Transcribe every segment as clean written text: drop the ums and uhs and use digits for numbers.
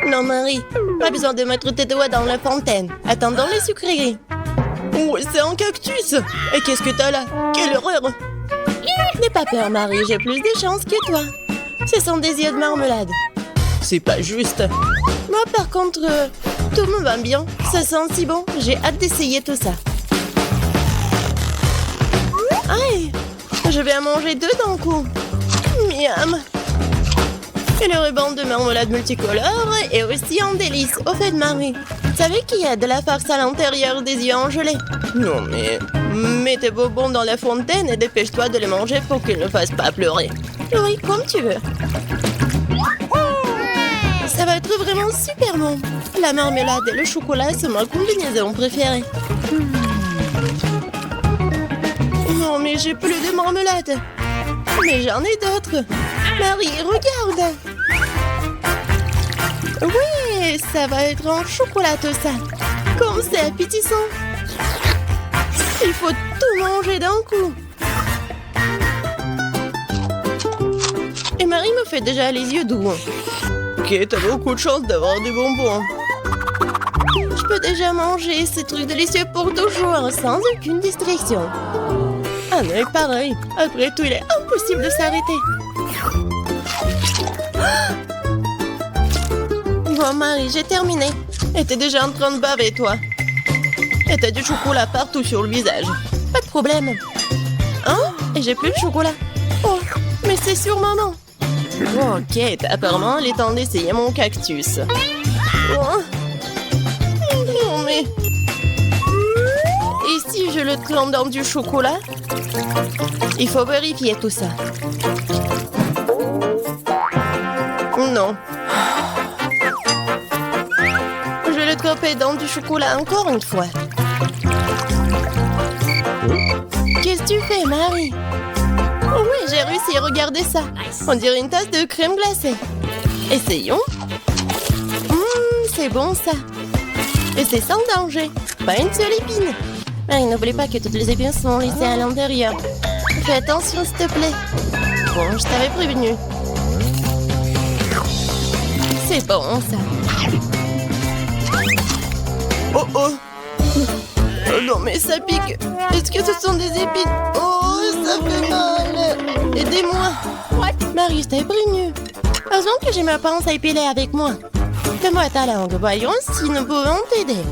Non, Marie, pas besoin de mettre tes doigts dans la fontaine. Attendons les sucreries. Oh, c'est un cactus. Et qu'est-ce que t'as là? Quelle horreur! N'aie pas peur, Marie, j'ai plus de chance que toi. Ce sont des yeux de marmelade. C'est pas juste. Moi, par contre, tout me va bien. Ça sent si bon. J'ai hâte d'essayer tout ça. Aïe! Je vais en manger deux d'un coup. Miam! Et le ruban de marmelade multicolore est aussi un délice. Au fait, Marie, tu savais qu'il y a de la farce à l'intérieur des yeux en gelée? Non, mais... Mets tes bonbons dans la fontaine et dépêche-toi de les manger pour qu'ils ne fassent pas pleurer. Oui, comme tu veux. Ça va être vraiment super bon. La marmelade et le chocolat sont ma combinaison préférée. Non, mais j'ai plus de marmelade. Mais j'en ai d'autres. Marie, regarde. Oui, ça va être en chocolat tout ça. Comme c'est appétissant. Il faut tout manger d'un coup. Et Marie me fait déjà les yeux doux. Ok, t'as beaucoup de chance d'avoir des bonbons. Je peux déjà manger ces trucs délicieux pour toujours, sans aucune distraction. Ah mais pareil, après tout, il est impossible de s'arrêter. Bon, Marie, j'ai terminé. Et t'es déjà en train de baver, toi. Et t'as du chocolat partout sur le visage. Pas de problème. Hein? Et j'ai plus de chocolat. Oh, mais c'est sur maman. Ok, apparemment, il est temps d'essayer mon cactus. Oh. Non, mais... Et si je le trempe dans du chocolat? Il faut vérifier tout ça. Non. Je vais le tremper dans du chocolat encore une fois. Qu'est-ce que tu fais, Marie? Oh oui, j'ai réussi, regardez ça. On dirait une tasse de crème glacée. Essayons. C'est bon ça. Et c'est sans danger. Pas une seule épine. Marie, n'oublie pas que toutes les épines sont laissées à l'intérieur. Fais attention, s'il te plaît. Bon, je t'avais prévenu. C'est bon, ça. Oh, oh. Oh non, mais ça pique. Est-ce que ce sont des épines? Oh, ça fait mal. Aidez-moi. Marie, je t'avais prévenu. Heureusement que j'ai ma pince à épiler avec moi. Donne-moi ta langue. Voyons si nous pouvons t'aider.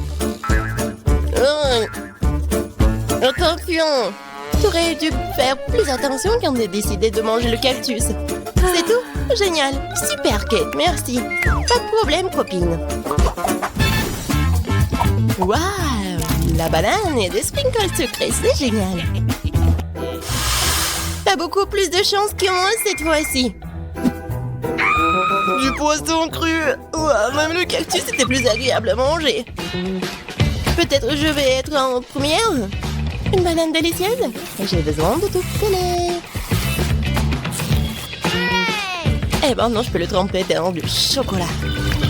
Attention. Tu aurais dû faire plus attention quand tu as décidé de manger le cactus. C'est tout? Génial. Super, Kate. Merci. Pas de problème, copine. Waouh! La banane et des sprinkles sucrés, c'est génial. T'as beaucoup plus de chance que moi cette fois-ci. Du poisson cru. Ouah, même le cactus était plus agréable à manger. Peut-être je vais être en première. Une banane délicieuse. J'ai besoin de tout filer. Et maintenant, je peux le tremper dans du chocolat.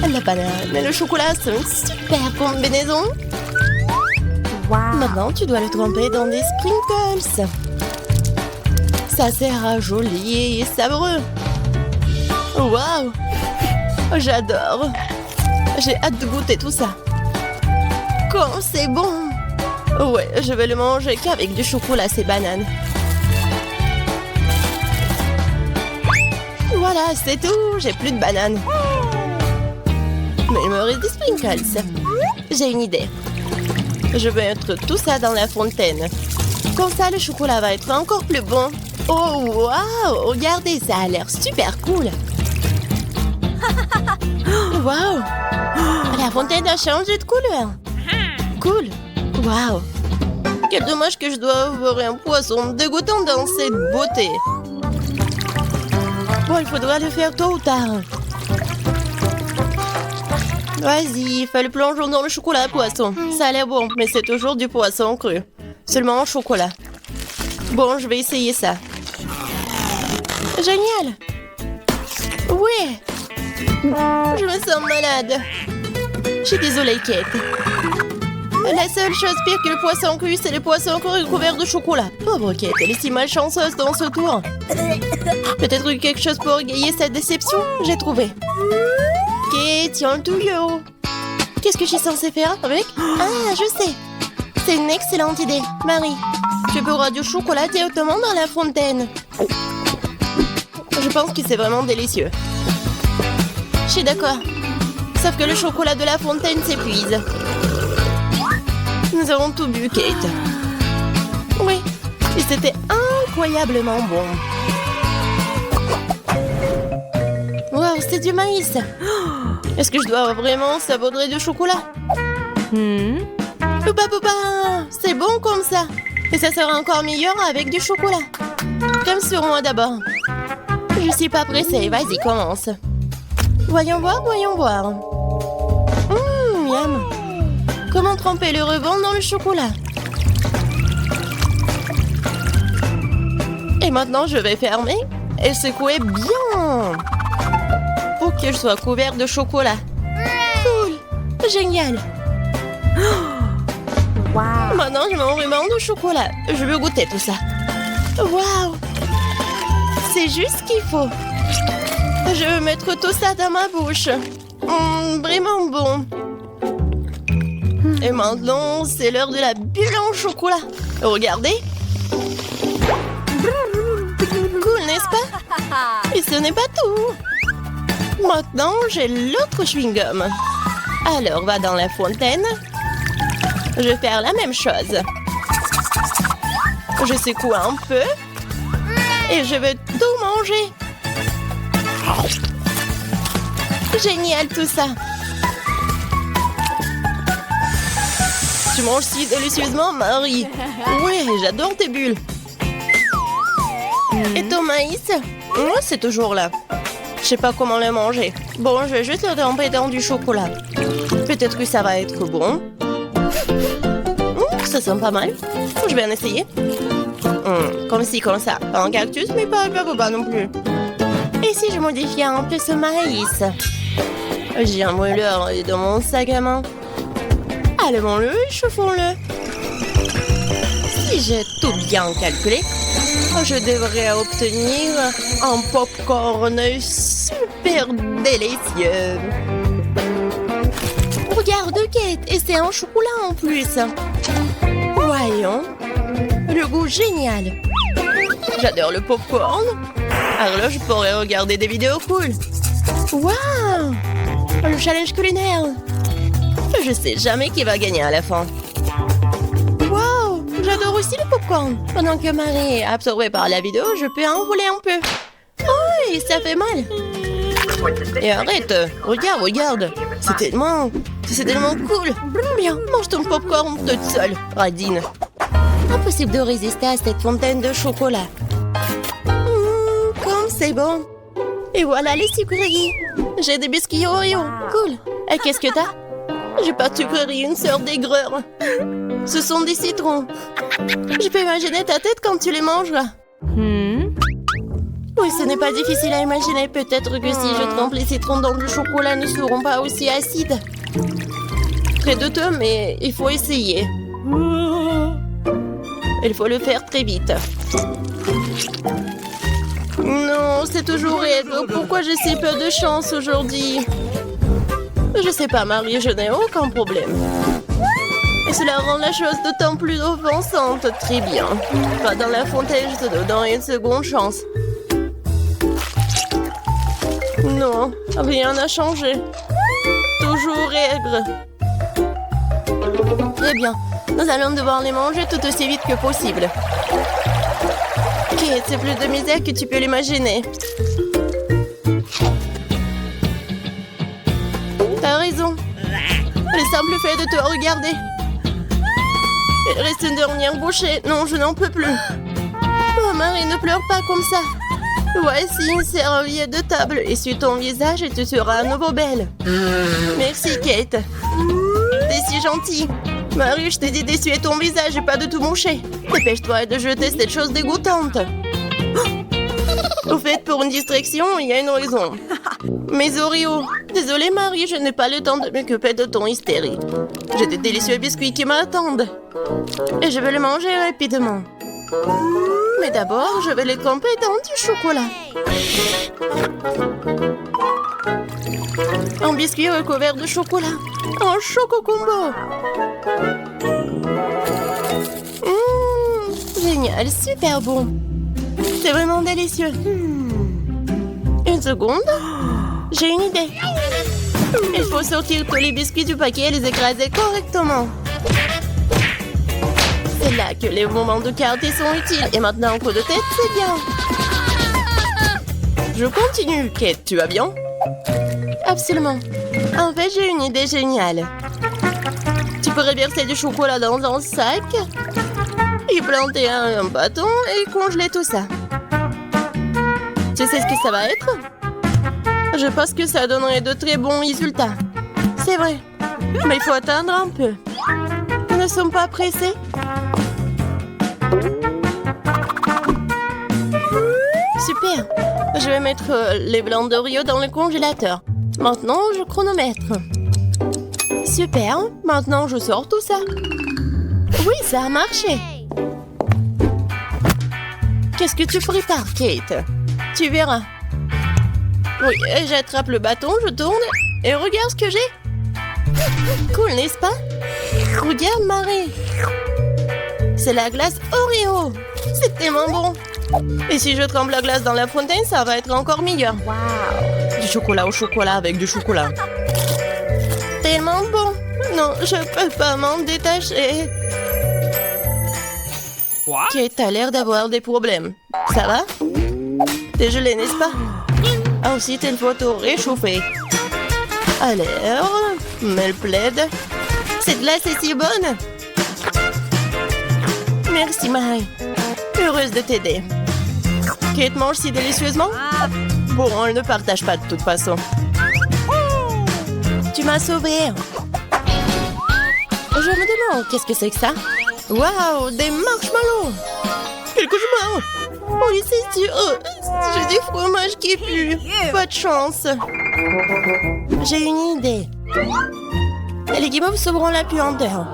La banane et le chocolat sont une super combinaison. Wow. Maintenant, tu dois le tremper dans des sprinkles. Ça sera joli et savoureux. Waouh! J'adore. J'ai hâte de goûter tout ça. Comme c'est bon! Ouais, je vais le manger qu'avec du chocolat, ces bananes. Voilà, c'est tout. J'ai plus de bananes. Mais il me reste des sprinkles. J'ai une idée. Je vais mettre tout ça dans la fontaine. Comme ça, le chocolat va être encore plus bon. Oh, waouh! Regardez, ça a l'air super cool. Waouh! La fontaine a changé de couleur. Cool. Waouh! Quel dommage que je dois avoir un poisson dégoûtant dans cette beauté. Bon, il faudra le faire tôt ou tard. Vas-y, fais le plongeon dans le chocolat, poisson. Ça a l'air bon, mais c'est toujours du poisson cru. Seulement en chocolat. Bon, je vais essayer ça. Génial! Oui! Je me sens malade. Je suis désolée, Kate. La seule chose pire que le poisson cru, c'est le poisson cru couvert de chocolat. Pauvre Kate, elle est si malchanceuse dans ce tour. Peut-être quelque chose pour égayer cette déception? J'ai trouvé. Ok, tiens le tuyau. Qu'est-ce que je suis censée faire avec? Ah, je sais. C'est une excellente idée. Marie, tu boiras du chocolat directement dans la fontaine. Je pense que c'est vraiment délicieux. Je suis d'accord. Sauf que le chocolat de la fontaine s'épuise. Nous avons tout bu, Kate. Oui, et c'était incroyablement bon. Wow, c'est du maïs. Est-ce que je dois vraiment saupoudrer du chocolat? Poupa poupa, c'est bon comme ça. Et ça sera encore meilleur avec du chocolat. Comme sur moi d'abord. Je suis pas pressée, vas-y, commence. Voyons voir, voyons voir. Miam. Comment tremper le ruban dans le chocolat? Et maintenant, je vais fermer et secouer bien. Pour qu'il soit couvert de chocolat. Cool. Génial. Wow. Maintenant, je mets un ruban de chocolat. Je veux goûter tout ça. Waouh. C'est juste ce qu'il faut. Je veux mettre tout ça dans ma bouche. Vraiment bon. Et maintenant, c'est l'heure de la bulle en chocolat. Regardez. Cool, n'est-ce pas? Et ce n'est pas tout. Maintenant, j'ai l'autre chewing-gum. Alors, va dans la fontaine. Je vais faire la même chose. Je secoue un peu. Et je vais tout manger. Génial tout ça. Tu manges si délicieusement, Marie. Ouais, j'adore tes bulles. Et ton maïs? Moi, c'est toujours là. Je sais pas comment le manger. Bon, je vais juste le tremper dans du chocolat. Peut-être que ça va être bon. Ça sent pas mal. Je vais en essayer. Comme ci, comme ça. Pas un cactus, mais pas non plus. Et si je modifiais un peu ce maïs? J'ai un mouleur dans mon sac à main. Allumons-le et chauffons-le. Si j'ai tout bien calculé, je devrais obtenir un popcorn super délicieux. Regarde, Kate, et c'est un chocolat en plus. Voyons. Le goût génial. J'adore le popcorn. Alors là, je pourrais regarder des vidéos cool. Waouh! Le challenge culinaire. Je sais jamais qui va gagner à la fin. Waouh! J'adore aussi le popcorn. Pendant que Marie est absorbée par la vidéo, je peux en voler un peu. Oh, et ça fait mal. Et arrête. Regarde. C'est tellement cool. Bien, mange ton popcorn toute seule, Radine. Impossible de résister à cette fontaine de chocolat. Comme c'est bon. Et voilà les sucreries. J'ai des biscuits Oreo. Cool. Et qu'est-ce que t'as? J'ai pas de sucrerie, une sœur d'aigreur. Ce sont des citrons. Je peux imaginer ta tête quand tu les mangeras. Oui, ce n'est pas difficile à imaginer. Peut-être que si je trempe les citrons dans du chocolat, ne seront pas aussi acides. Très douteux, mais il faut essayer. Il faut le faire très vite. Non, c'est toujours aigre. Pourquoi j'ai si peu de chance aujourd'hui? Je sais pas, Marie, je n'ai aucun problème. Et cela rend la chose d'autant plus offensante. Très bien. Va dans la fontaine, je te donne une seconde chance. Non, rien n'a changé. Toujours aigre. Très bien. Nous allons devoir les manger tout aussi vite que possible. Kate, c'est plus de misère que tu peux l'imaginer. T'as raison. Le simple fait de te regarder. Il reste une dernière bouchée. Non, je n'en peux plus. Oh, Marie, ne pleure pas comme ça. Voici une serviette de table. Essuie ton visage et tu seras à nouveau belle. Merci, Kate. T'es si gentille. Marie, je t'ai dit d'essuyer ton visage et pas de tout moucher. Dépêche-toi de jeter cette chose dégoûtante. Au fait, pour une distraction, il y a une raison. Mes Oreos. Désolée, Marie, je n'ai pas le temps de m'occuper de ton hystérie. J'ai des délicieux biscuits qui m'attendent. Et je vais les manger rapidement. Mais d'abord, je vais les tremper dans du chocolat. Un biscuit recouvert de chocolat. Un choco combo. Génial, super bon. C'est vraiment délicieux. Une seconde. J'ai une idée. Il faut sortir tous les biscuits du paquet et les écraser correctement. C'est là que les moments de quartier sont utiles. Et maintenant, un coup de tête, c'est bien. Je continue. Kate, tu vas bien? Absolument. En fait, j'ai une idée géniale. Tu pourrais verser du chocolat dans un sac, y planter un bâton et congeler tout ça. Tu sais ce que ça va être? Je pense que ça donnerait de très bons résultats. C'est vrai. Mais il faut attendre un peu. Nous ne sommes pas pressés. Super. Je vais mettre les blancs d'Oreo dans le congélateur. Maintenant, je chronomètre. Super. Maintenant, je sors tout ça. Oui, ça a marché. Qu'est-ce que tu prépares, Kate? Tu verras. Oui, j'attrape le bâton, je tourne et regarde ce que j'ai. Cool, n'est-ce pas? Regarde, Marie. C'est la glace Oreo. C'est tellement bon. Et si je trempe la glace dans la fontaine, ça va être encore meilleur. Wow. Du chocolat au chocolat avec du chocolat. Tellement bon. Non, je peux pas m'en détacher. What? Kate a l'air d'avoir des problèmes. Ça va? T'es gelé, n'est-ce pas? Ensuite, il faut tout réchauffer. Alors, mets le plaid. Cette glace est si bonne. Merci, Marie. Heureuse de t'aider. Kate mange si délicieusement. Bon, on ne partage pas de toute façon. Tu m'as sauvée. Je me demande, qu'est-ce que c'est que ça? Waouh, des marshmallows. Quel cauchemar. Oui, c'est sûr. J'ai du fromage qui pue. Pas de chance. J'ai une idée. Les guimauves sauveront la puanteur.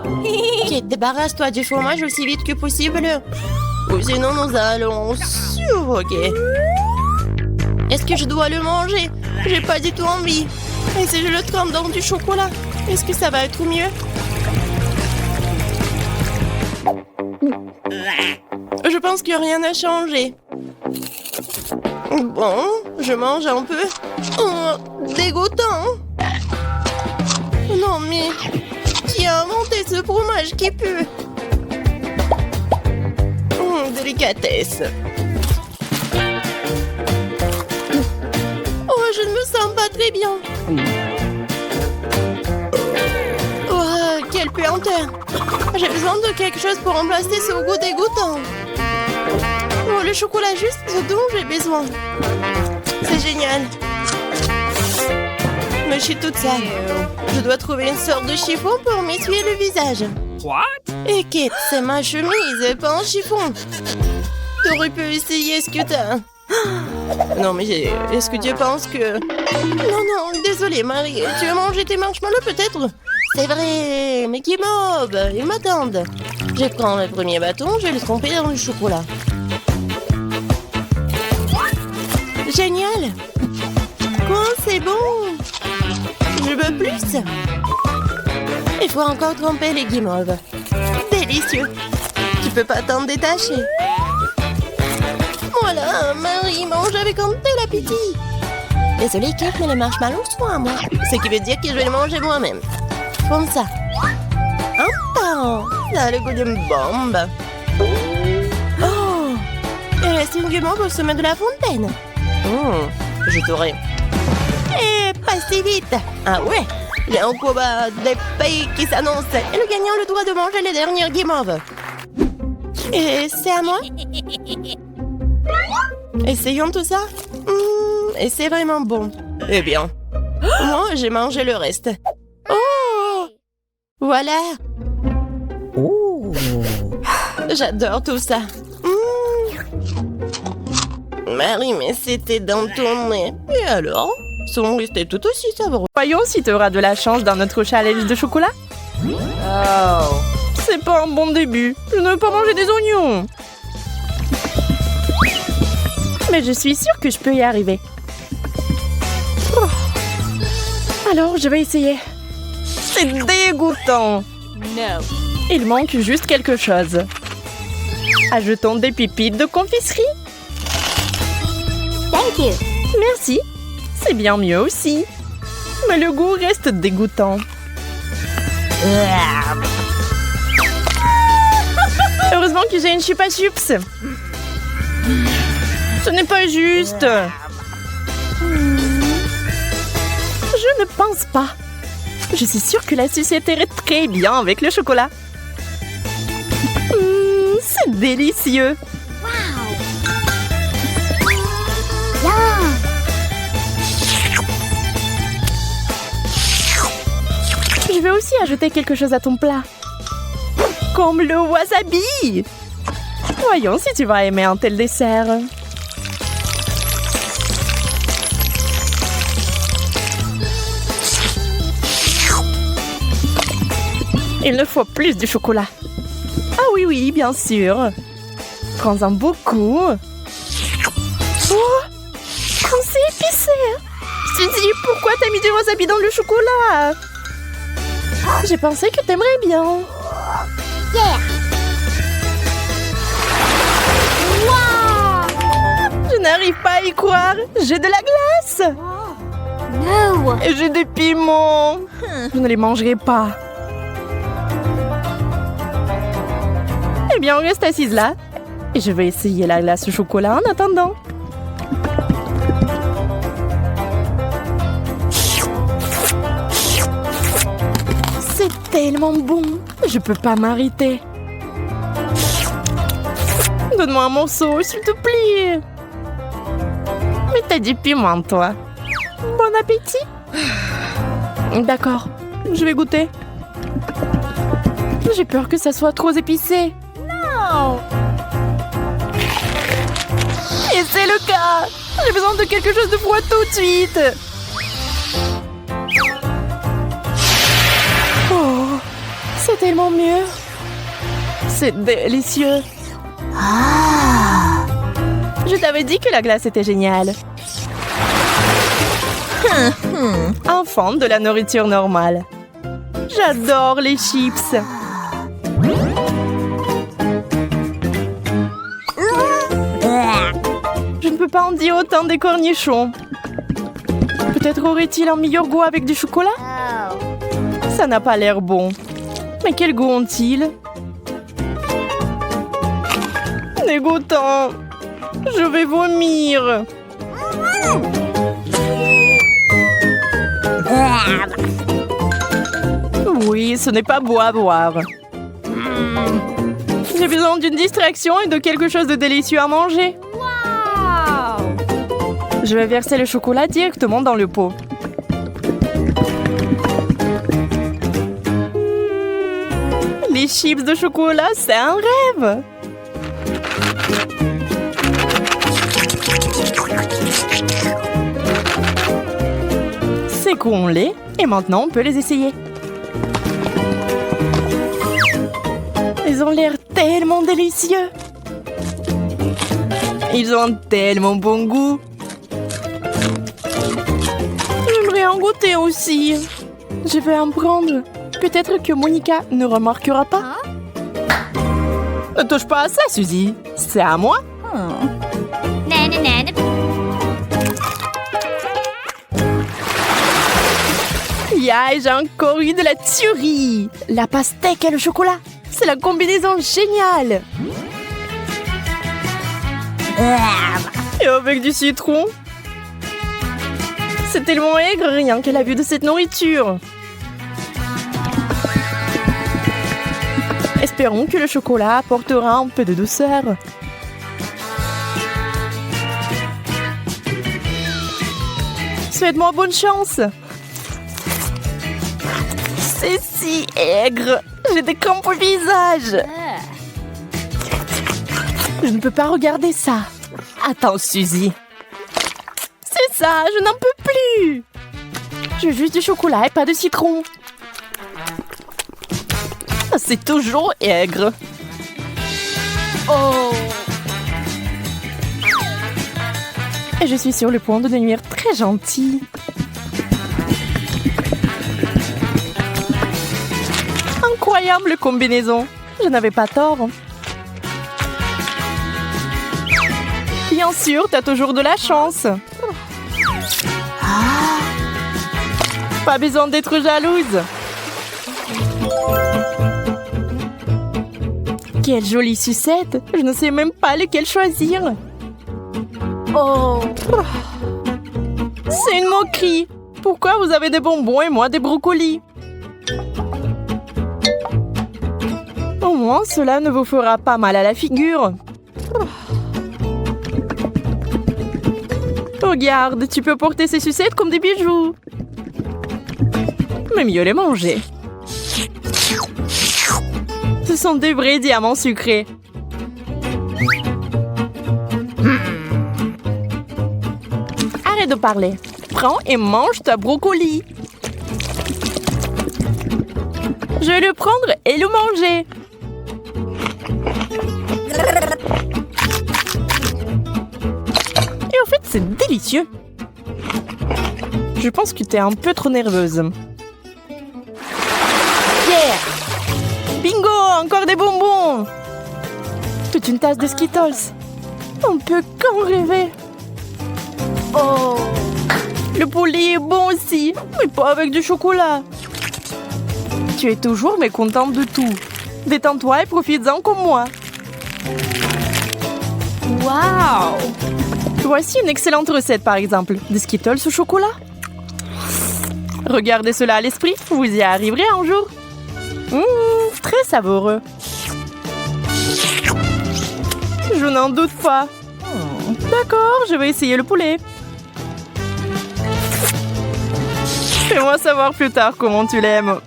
Kate, débarrasse-toi du fromage aussi vite que possible. Ou sinon, nous allons suffoquer. Est-ce que je dois le manger? J'ai pas du tout envie. Et si je le trempe dans du chocolat, est-ce que ça va être mieux? Je pense que rien n'a changé. Bon, je mange un peu. Oh, dégoûtant. Non, mais qui a inventé ce fromage qui pue? Délicatesse. Oh, je ne me sens pas très bien. Oh, quelle puanteur. J'ai besoin de quelque chose pour remplacer ce goût dégoûtant. Oh, le chocolat juste ce dont j'ai besoin. C'est génial. Mais je suis toute sale. Je dois trouver une sorte de chiffon pour m'essuyer le visage. What? Et Kate, c'est ma chemise, pas un chiffon. T'aurais pu essayer ce que t'as. Non, mais est-ce que tu penses que... Non, désolée, Marie. Tu veux manger tes marshmallows, peut-être? C'est vrai, mais qui mob, ils m'attendent. Je prends le premier bâton, je vais le tremper dans le chocolat. Génial. Quoi, c'est bon. Je veux plus. Il faut encore tremper les guimauves. Délicieux. Tu peux pas t'en détacher. Voilà, Marie mange avec un tel appétit. Désolée, Kate, mais les marshmallows sont à moi. Ce qui veut dire que je vais les manger moi-même. Comme ça. Un par un. Ça a le goût d'une bombe. Oh. Il reste une guimauve au sommet de la fontaine. Je t'aurai. Et pas si vite. Ah ouais. Il y a un combat des pays qui s'annonce. Et le gagnant a le droit de manger les dernières guimauves. Et c'est à moi. Essayons tout ça. Et c'est vraiment bon. Eh bien, moi, j'ai mangé le reste. Oh! Voilà. Oh. J'adore tout ça. Marie, mais c'était dans ton nez. Et alors? Sont restés tout aussi savoureux. Voyons si tu auras de la chance dans notre challenge de chocolat. Oh, c'est pas un bon début. Je ne veux pas manger des oignons. Mais je suis sûre que je peux y arriver. Oh. Alors, je vais essayer. C'est dégoûtant. No. Il manque juste quelque chose. Ajoutons des pépites de confiserie. Thank you. Merci. C'est bien mieux aussi. Mais le goût reste dégoûtant. Heureusement que j'ai une chupa chups. Ce n'est pas juste. Je ne pense pas. Je suis sûre que la sucette irait très bien avec le chocolat. C'est délicieux. Je vais aussi ajouter quelque chose à ton plat. Comme le wasabi. Voyons si tu vas aimer un tel dessert. Il ne faut plus de chocolat. Ah oui, oui, bien sûr. Prends-en beaucoup. Oh, comme c'est épicé. Suzy, pourquoi t'as mis du wasabi dans le chocolat? J'ai pensé que t'aimerais bien. Yeah. Wow. Je n'arrive pas à y croire. J'ai de la glace. No. Et j'ai des piments. Je ne les mangerai pas. Eh bien, on reste assise là. Et je vais essayer la glace au chocolat en attendant. C'est tellement bon. Je peux pas m'arrêter. Donne-moi un morceau, s'il te plaît. Mais t'as du piment, toi. Bon appétit. D'accord, je vais goûter. J'ai peur que ça soit trop épicé. No. Et c'est le cas. J'ai besoin de quelque chose de froid tout de suite. Oh, c'est tellement mieux. C'est délicieux. Je t'avais dit que la glace était géniale. Enfant de la nourriture normale. J'adore les chips. Je ne peux pas en dire autant des cornichons. Peut-être aurait-il un meilleur goût avec du chocolat? Ça n'a pas l'air bon. Mais quel goût ont-ils? Dégoûtant. Je vais vomir. Oui, ce n'est pas beau à boire. J'ai besoin d'une distraction et de quelque chose de délicieux à manger. Je vais verser le chocolat directement dans le pot. Les chips de chocolat, c'est un rêve. Secouons-les et maintenant on peut les essayer. Ils ont l'air tellement délicieux. Ils ont tellement bon goût. J'aimerais en goûter aussi. Je vais en prendre. Peut-être que Monica ne remarquera pas. Ne touche pas à ça, Suzy. C'est à moi. Yeah, j'ai encore eu de la tuerie. La pastèque et le chocolat. C'est la combinaison géniale. Et avec du citron. C'est tellement aigre rien qu'à la vue de cette nourriture. Espérons que le chocolat apportera un peu de douceur. Souhaite-moi bonne chance. C'est si aigre. J'ai des crampes au visage. Je ne peux pas regarder ça. Attends, Suzy. C'est ça, je n'en peux plus. Je veux juste du chocolat et pas de citron. C'est toujours aigre. Oh. Et je suis sur le point de devenir très gentille. Incroyable combinaison. Je n'avais pas tort. Bien sûr, t'as toujours de la chance. Pas besoin d'être jalouse. Quelle jolie sucette. Je ne sais même pas lequel choisir. Oh. C'est une moquerie. Pourquoi vous avez des bonbons et moi des brocolis? Au moins, cela ne vous fera pas mal à la figure. Regarde, tu peux porter ces sucettes comme des bijoux. Mais mieux les manger. Ce sont des vrais diamants sucrés. Arrête de parler. Prends et mange ta brocoli. Je vais le prendre et le manger. Et en fait, c'est délicieux. Je pense que tu es un peu trop nerveuse. Yeah! Bingo! Encore des bonbons! Toute une tasse de Skittles. On peut qu'en rêver. Oh! Le poulet est bon aussi, mais pas avec du chocolat. Tu es toujours mécontente de tout. Détends-toi et profites-en comme moi. Waouh! Voici une excellente recette, par exemple. Des Skittles au chocolat. Regardez cela à l'esprit, vous y arriverez un jour. Très savoureux. Je n'en doute pas. D'accord, je vais essayer le poulet. Fais-moi savoir plus tard comment tu l'aimes.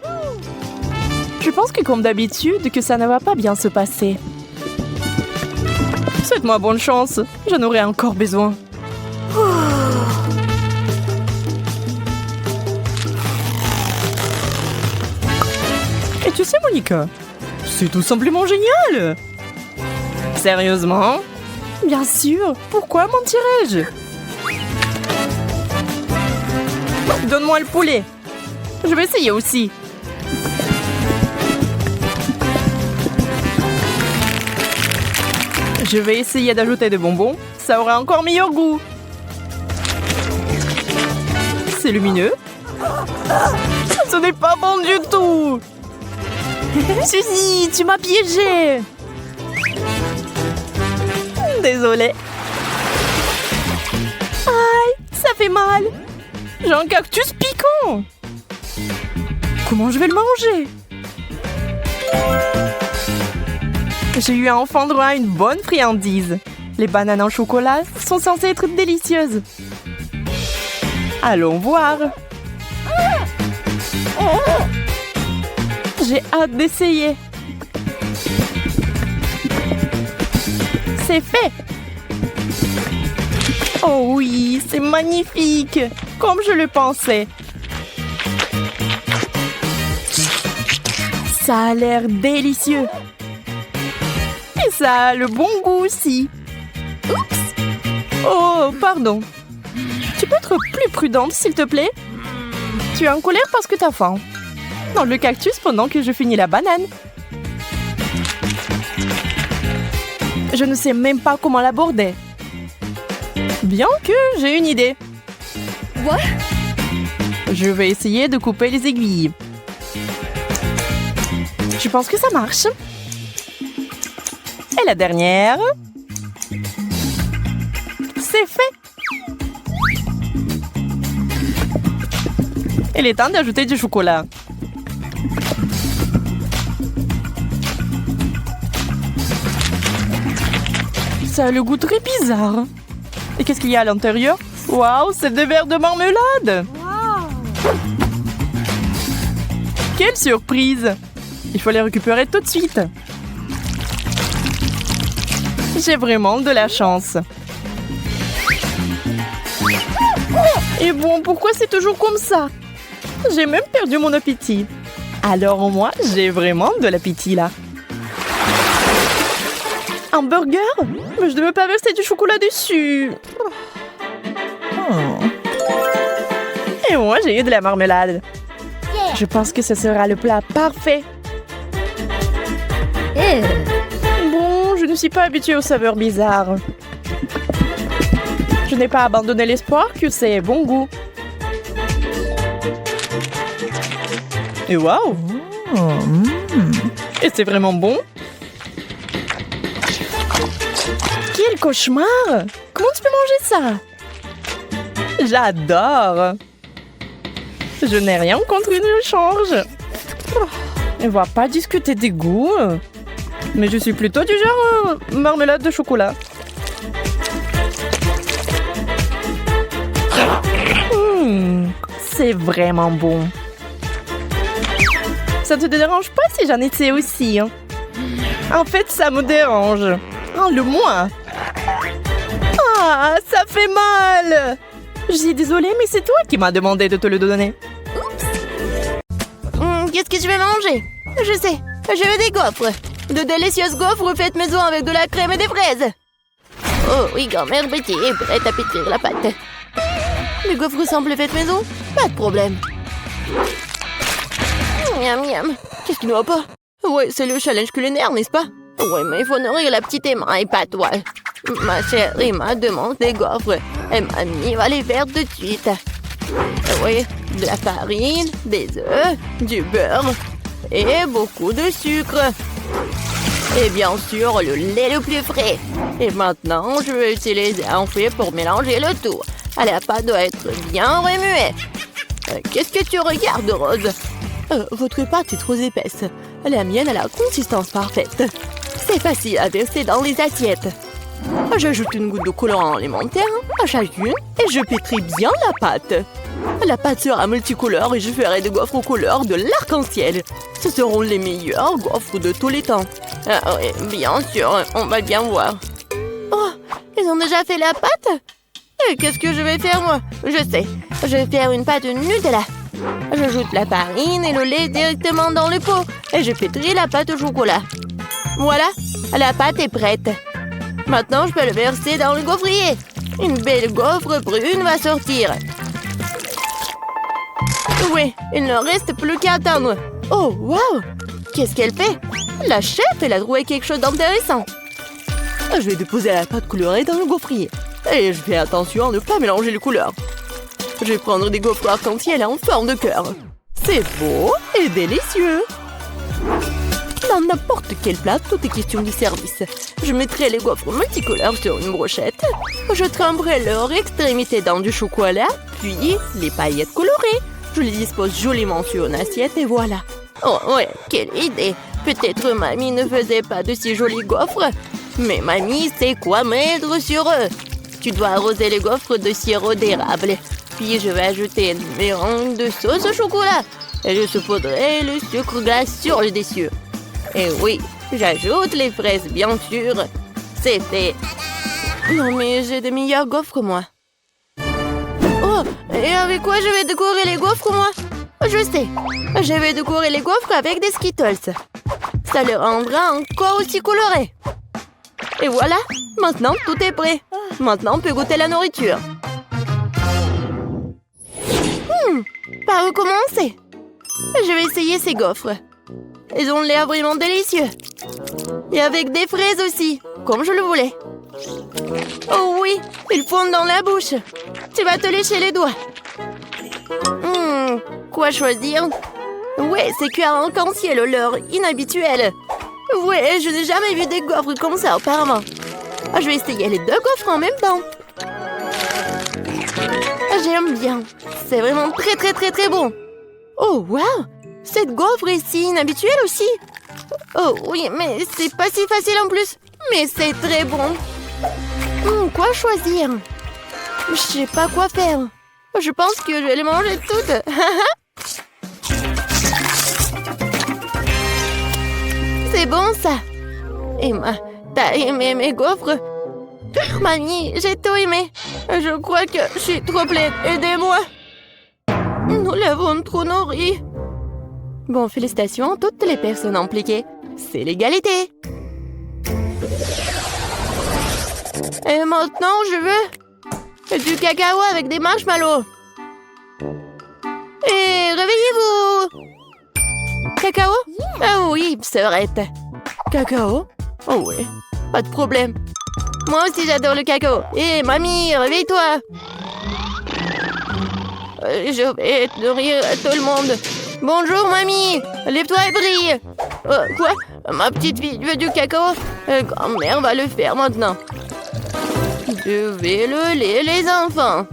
Je pense que comme d'habitude, que ça ne va pas bien se passer. Souhaite-moi bonne chance, j'en aurai encore besoin. Et tu sais, Monica, c'est tout simplement génial. Sérieusement? Bien sûr, pourquoi mentirais-je? Donne-moi le poulet. Je vais essayer aussi. Je vais essayer d'ajouter des bonbons. Ça aura encore meilleur goût. C'est lumineux. Ce n'est pas bon du tout. Suzy, tu m'as piégée. Désolée. Aïe, ça fait mal. J'ai un cactus piquant. Comment je vais le manger? J'ai eu enfin droit à une bonne friandise. Les bananes en chocolat sont censées être délicieuses. Allons voir. J'ai hâte d'essayer. C'est fait. Oh oui, c'est magnifique. Comme je le pensais. Ça a l'air délicieux. Et ça a le bon goût aussi. Oups. Oh, pardon. Tu peux être plus prudente, s'il te plaît? Tu es en colère parce que t'as faim. Dans le cactus pendant que je finis la banane. Je ne sais même pas comment l'aborder. Bien que j'ai une idée. What? Je vais essayer de couper les aiguilles. Je pense que ça marche. Et la dernière. C'est fait. Il est temps d'ajouter du chocolat. Ça a le goût très bizarre. Et qu'est-ce qu'il y a à l'intérieur? Waouh, c'est des verres de marmelade! Wow. Quelle surprise! Il faut les récupérer tout de suite. J'ai vraiment de la chance. Et bon, pourquoi c'est toujours comme ça? J'ai même perdu mon appétit. Alors au moins, j'ai vraiment de l'appétit là. Un burger? Mais je ne veux pas verser du chocolat dessus. Et moi, j'ai eu de la marmelade. Je pense que ce sera le plat parfait. Bon, je ne suis pas habituée aux saveurs bizarres. Je n'ai pas abandonné l'espoir que c'est bon goût. Et waouh! Et c'est vraiment bon? Quel cauchemar! Comment tu peux manger ça? J'adore! Je n'ai rien contre une change. On va pas discuter des goûts. Mais je suis plutôt du genre marmelade de chocolat. C'est vraiment bon. Ça te dérange pas si j'en étais aussi, hein? En fait, ça me dérange. Enlève-moi. Ah, ça fait mal. Je suis désolée, mais c'est toi qui m'as demandé de te le donner. Qu'est-ce que je vais manger? Je sais, je veux des gaufres. De délicieuses gaufres faites maison avec de la crème et des fraises. Oh oui, grand-mère Betty est prête à pétrir la pâte. Les gaufres semblent faites maison? Pas de problème. Miam miam. Qu'est-ce qui ne va pas? Ouais, c'est le challenge culinaire, n'est-ce pas? Ouais, mais il faut nourrir la petite Emma et pas toi. Ma chère Emma demande des gaufres. Et mamie va les faire tout de suite. Oui, de la farine, des œufs, du beurre et beaucoup de sucre. Et bien sûr, le lait le plus frais. Et maintenant, je vais utiliser un fouet pour mélanger le tout. La pâte doit être bien remuée. Qu'est-ce que tu regardes, Rose? Votre pâte est trop épaisse. La mienne a la consistance parfaite. C'est facile à verser dans les assiettes. J'ajoute une goutte de colorant alimentaire à chacune et je pétris bien la pâte. La pâte sera multicolore et je ferai des gaufres aux couleurs de l'arc-en-ciel. Ce seront les meilleurs gaufres de tous les temps. Oui, bien sûr, on va bien voir. Oh, ils ont déjà fait la pâte? Et qu'est-ce que je vais faire, moi? Je sais, je vais faire une pâte Nutella. J'ajoute la farine et le lait directement dans le pot et je pétris la pâte au chocolat. Voilà, la pâte est prête. Maintenant, je peux le verser dans le gaufrier. Une belle gaufre brune va sortir. Oui, il ne reste plus qu'à attendre. Oh, waouh! Qu'est-ce qu'elle fait? La chef, elle a trouvé quelque chose d'intéressant. Je vais déposer la pâte colorée dans le gaufrier. Et je fais attention à ne pas mélanger les couleurs. Je vais prendre des gaufres arc-en-ciel en forme de cœur. C'est beau et délicieux. Dans n'importe quel plat, tout est question du service. Je mettrai les gaufres multicolores sur une brochette. Je tremperai leur extrémité dans du chocolat, puis les paillettes colorées. Je les dispose joliment sur une assiette et voilà. Oh ouais, quelle idée. Peut-être mamie ne faisait pas de si jolies gaufres, mais mamie sait quoi mettre sur eux. Tu dois arroser les gaufres de sirop d'érable. Puis je vais ajouter une mélange de sauce au chocolat. Et je saupoudrerai le sucre glace sur le dessus. Et oui, j'ajoute les fraises, bien sûr. C'est fait. Non, mais j'ai des meilleures gaufres, moi. Oh, et avec quoi je vais décorer les gaufres, moi? Je sais. Je vais décorer les gaufres avec des Skittles. Ça les rendra encore aussi colorés. Et voilà, maintenant tout est prêt. Maintenant, on peut goûter la nourriture. Par où commencer? Je vais essayer ces gaufres. Ils ont l'air vraiment délicieux. Et avec des fraises aussi, comme je le voulais. Oh oui, ils fondent dans la bouche. Tu vas te lécher les doigts. Quoi choisir? Ouais, c'est cuir en arc-en-ciel, l'heure inhabituelle. Ouais, je n'ai jamais vu des gaufres comme ça auparavant. Je vais essayer les deux gaufres en même temps. J'aime bien. C'est vraiment très très très très bon. Oh, wow! Cette gaufre est si inhabituelle aussi. Oh oui, mais c'est pas si facile en plus. Mais c'est très bon. Quoi choisir? Je sais pas quoi faire. Je pense que je vais les manger toutes. C'est bon ça. Emma, t'as aimé mes gaufres? Mamie, j'ai tout aimé. Je crois que je suis trop pleine. Aidez-moi. Nous l'avons trop nourri. Bon, félicitations à toutes les personnes impliquées. C'est l'égalité. Et maintenant, je veux du cacao avec des marshmallows. Et réveillez-vous. Cacao? Ah oui, sœurette. Cacao? Oh ouais, pas de problème. Moi aussi j'adore le cacao. Hé, mamie, réveille-toi. Je vais nourrir tout le monde. Bonjour, mamie. Lève-toi et brille. Quoi? Ma petite fille veut du cacao? Grand-mère va le faire maintenant. Je vais le lait, les enfants.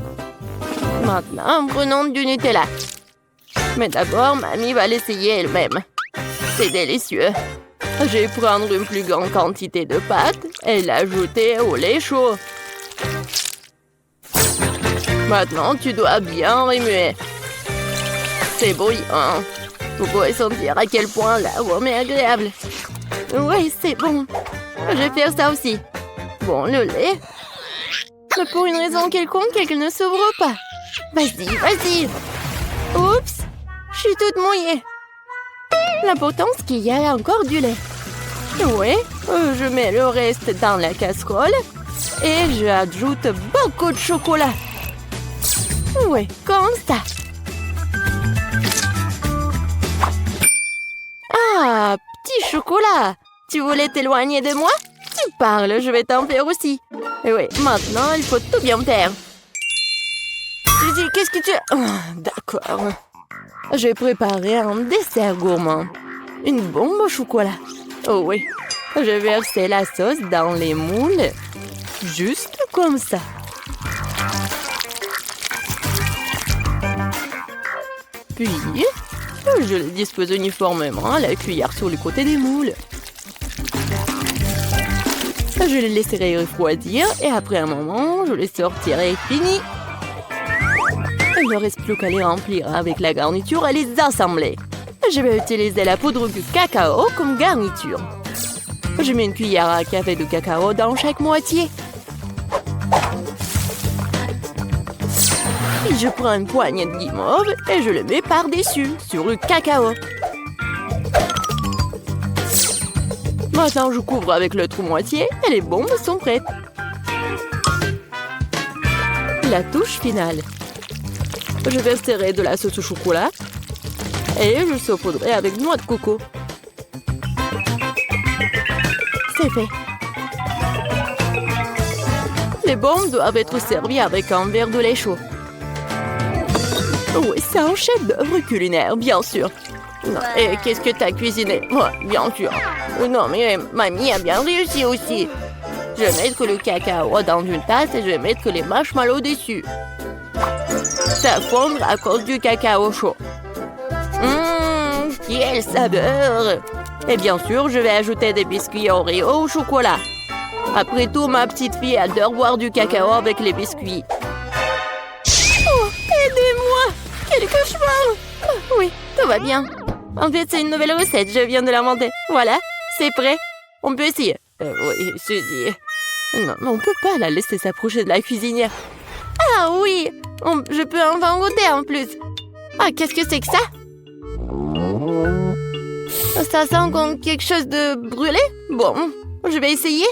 Maintenant, prenons du Nutella. Mais d'abord, mamie va l'essayer elle-même. C'est délicieux. Je vais prendre une plus grande quantité de pâte et l'ajouter au lait chaud. Maintenant, tu dois bien remuer. C'est bouillant. Vous pouvez sentir à quel point l'arôme est agréable. Oui, c'est bon. Je vais faire ça aussi. Bon, le lait. Mais pour une raison quelconque, elle ne s'ouvre pas. Vas-y, vas-y. Oups, je suis toute mouillée. L'important, c'est qu'il y a encore du lait. Oui, je mets le reste dans la casserole et j'ajoute beaucoup de chocolat. Oui, comme ça. Ah, petit chocolat. Tu voulais t'éloigner de moi? Tu parles, je vais t'en faire aussi. Et oui, maintenant, il faut tout bien faire. Qu'est-ce que tu... Oh, d'accord. Je vais préparer un dessert gourmand. Une bombe au chocolat. Oh oui. Je vais verser la sauce dans les moules. Juste comme ça. Puis, je les dispose uniformément à la cuillère sur le côté des moules. Je les laisserai refroidir et après un moment, je les sortirai fini. Il ne reste plus qu'à les remplir avec la garniture et les assembler. Je vais utiliser la poudre de cacao comme garniture. Je mets une cuillère à café de cacao dans chaque moitié. Puis je prends une poignée de guimauve et je le mets par-dessus, sur le cacao. Maintenant, je couvre avec l'autre moitié et les bombes sont prêtes. La touche finale. Je verserai de la sauce au chocolat et je saupoudrerai avec noix de coco. C'est fait. Les bombes doivent être servies avec un verre de lait chaud. Oui, c'est un chef-d'œuvre culinaire, bien sûr. Non, et qu'est-ce que t'as cuisiné? Moi, bien sûr. Non, mais mamie a bien réussi aussi. Je vais mettre le cacao dans une tasse et je vais mettre les marshmallows dessus. Ça fondre à cause du cacao chaud. Quelle saveur! Et bien sûr, je vais ajouter des biscuits Oreo au chocolat. Après tout, ma petite fille adore boire du cacao avec les biscuits. Oh, aidez-moi! Quel cauchemar! Oh, oui, tout va bien. En fait, c'est une nouvelle recette, je viens de l'inventer. Voilà, c'est prêt. On peut essayer. Oui, Suzy. Non, mais on peut pas la laisser s'approcher de la cuisinière. Ah oui! Je peux enfin goûter en plus. Ah, qu'est-ce que c'est que ça? Ça sent comme quelque chose de brûlé? Bon, je vais essayer.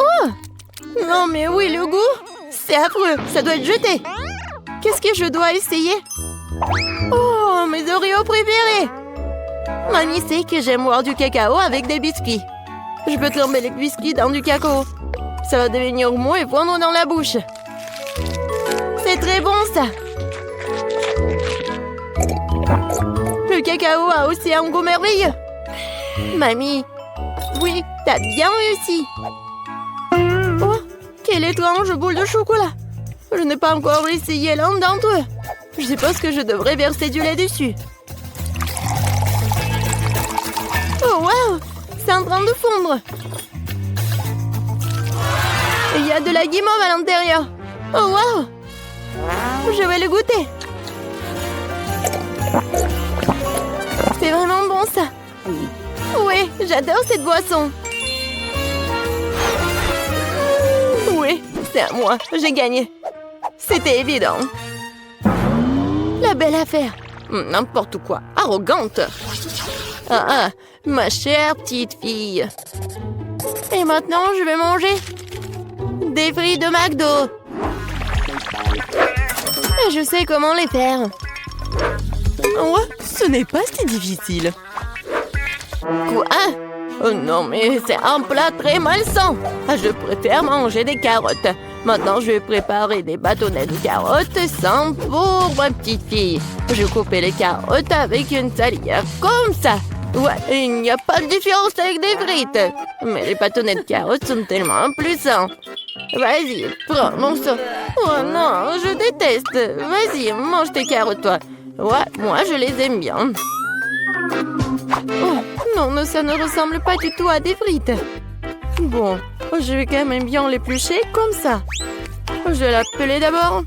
Oh! Non, mais oui, le goût! C'est affreux, ça doit être jeté. Qu'est-ce que je dois essayer? Oh, mes Oreos préférés! Mamie sait que j'aime boire du cacao avec des biscuits. Je peux tremper les biscuits dans du cacao. Ça va devenir mou et fondre dans la bouche. C'est très bon, ça! Le cacao a aussi un goût merveilleux. Mamie, oui, t'as bien réussi. Oh, quelle étrange boule de chocolat. Je n'ai pas encore essayé l'un d'entre eux. Je suppose que je devrais verser du lait dessus. Oh, wow! C'est en train de fondre. Il y a de la guimauve à l'intérieur. Oh, wow! Je vais le goûter. C'est vraiment bon, ça. Oui, j'adore cette boisson. Oui, c'est à moi. J'ai gagné. C'était évident. La belle affaire. N'importe quoi. Arrogante. Ah, ma chère petite fille. Et maintenant, je vais manger des frites de McDo. Et je sais comment les faire. Ouais, ce n'est pas si difficile. Quoi? Oh non, mais c'est un plat très malsain. Je préfère manger des carottes. Maintenant, je vais préparer des bâtonnets de carottes sains pour ma petite fille. Je coupe les carottes avec une salière comme ça. Ouais, il n'y a pas de différence avec des frites. Mais les bâtonnets de carottes sont tellement plus sains. Vas-y, prends mon sang. Oh non, je déteste. Vas-y, mange tes carottes, toi. Ouais, moi, je les aime bien. Oh, non, ça ne ressemble pas du tout à des frites. Bon, je vais quand même bien l'éplucher comme ça. Je vais la peler d'abord.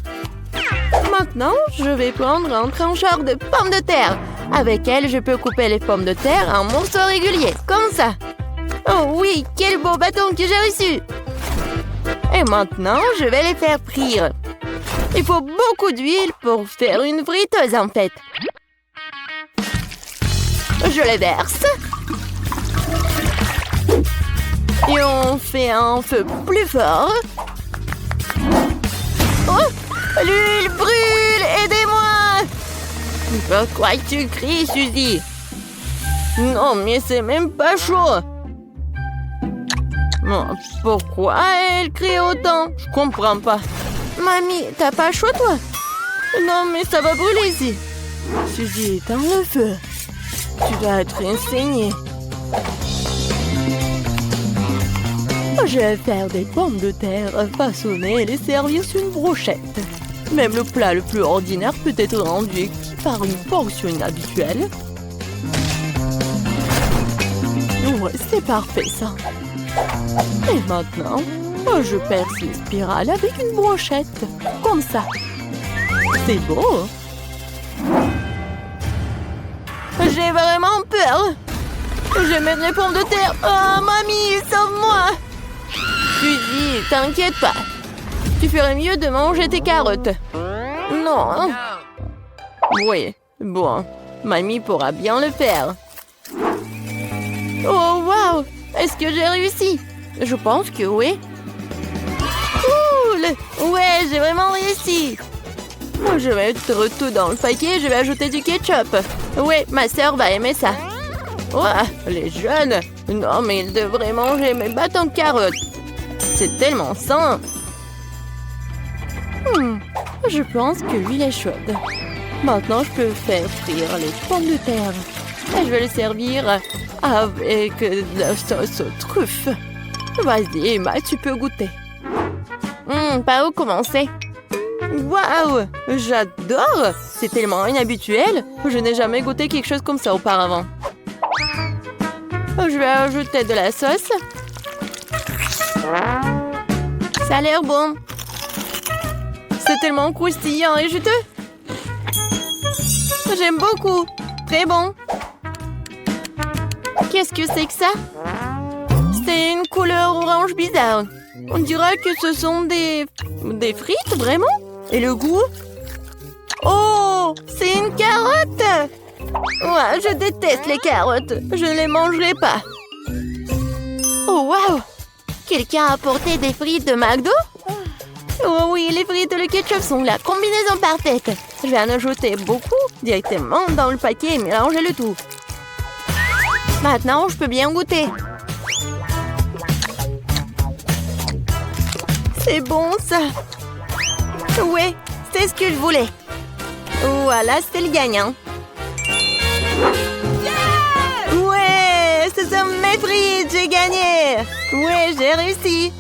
Maintenant, je vais prendre un trancheur de pommes de terre. Avec elle, je peux couper les pommes de terre en morceaux réguliers, comme ça. Oh oui, quel beau bâton que j'ai reçu! Et maintenant, je vais les faire frire. Il faut beaucoup d'huile pour faire une friteuse, en fait. Je les verse. Et on fait un feu plus fort. Oh! L'huile brûle! Aidez-moi! Pourquoi tu cries, Suzy? Non, mais c'est même pas chaud. Pourquoi elle crie autant? Je comprends pas. Mamie, t'as pas chaud, toi? Non, mais ça va brûler ici. Suzy, éteins le feu. Tu vas être enseignée. Je vais faire des pommes de terre façonnées et les servir sur une brochette. Même le plat le plus ordinaire peut être rendu par une portion inhabituelle. Ouais, c'est parfait ça. Et maintenant, je perce les spirales avec une brochette. Comme ça. C'est beau. J'ai vraiment peur. Je mets les pommes de terre. Oh, mamie, sauve-moi. Suzy, t'inquiète pas. Tu ferais mieux de manger tes carottes. Non. Oui, bon. Mamie pourra bien le faire. Oh, wow! Est-ce que j'ai réussi? Je pense que oui. Cool! Ouais, j'ai vraiment réussi. Je vais mettre tout dans le paquet et je vais ajouter du ketchup. Oui, ma sœur va aimer ça. Ouah, les jeunes! Non, mais ils devraient manger mes bâtons de carottes. C'est tellement sain. Je pense que l'huile est chaude. Maintenant, je peux faire frire les pommes de terre. Et je vais les servir avec de la sauce aux truffes. Vas-y, Emma, tu peux goûter. Par où commencer? Waouh! J'adore! C'est tellement inhabituel. Je n'ai jamais goûté quelque chose comme ça auparavant. Je vais ajouter de la sauce. Ça a l'air bon. C'est tellement croustillant et juteux. J'aime beaucoup. Très bon. Qu'est-ce que c'est que ça? C'est une couleur orange bizarre. On dirait que ce sont des frites, vraiment? Et le goût? Oh, c'est une carotte! Ouais, je déteste les carottes. Je ne les mangerai pas. Oh, wow! Quelqu'un a apporté des frites de McDo? Oh oui, les frites et le ketchup sont la combinaison parfaite. Je vais en ajouter beaucoup directement dans le paquet et mélanger le tout. Maintenant, je peux bien goûter. C'est bon, ça. Ouais, c'est ce que je voulais. Voilà, c'est le gagnant. Ouais, ce sont mes frites, j'ai gagné. Ouais, j'ai réussi.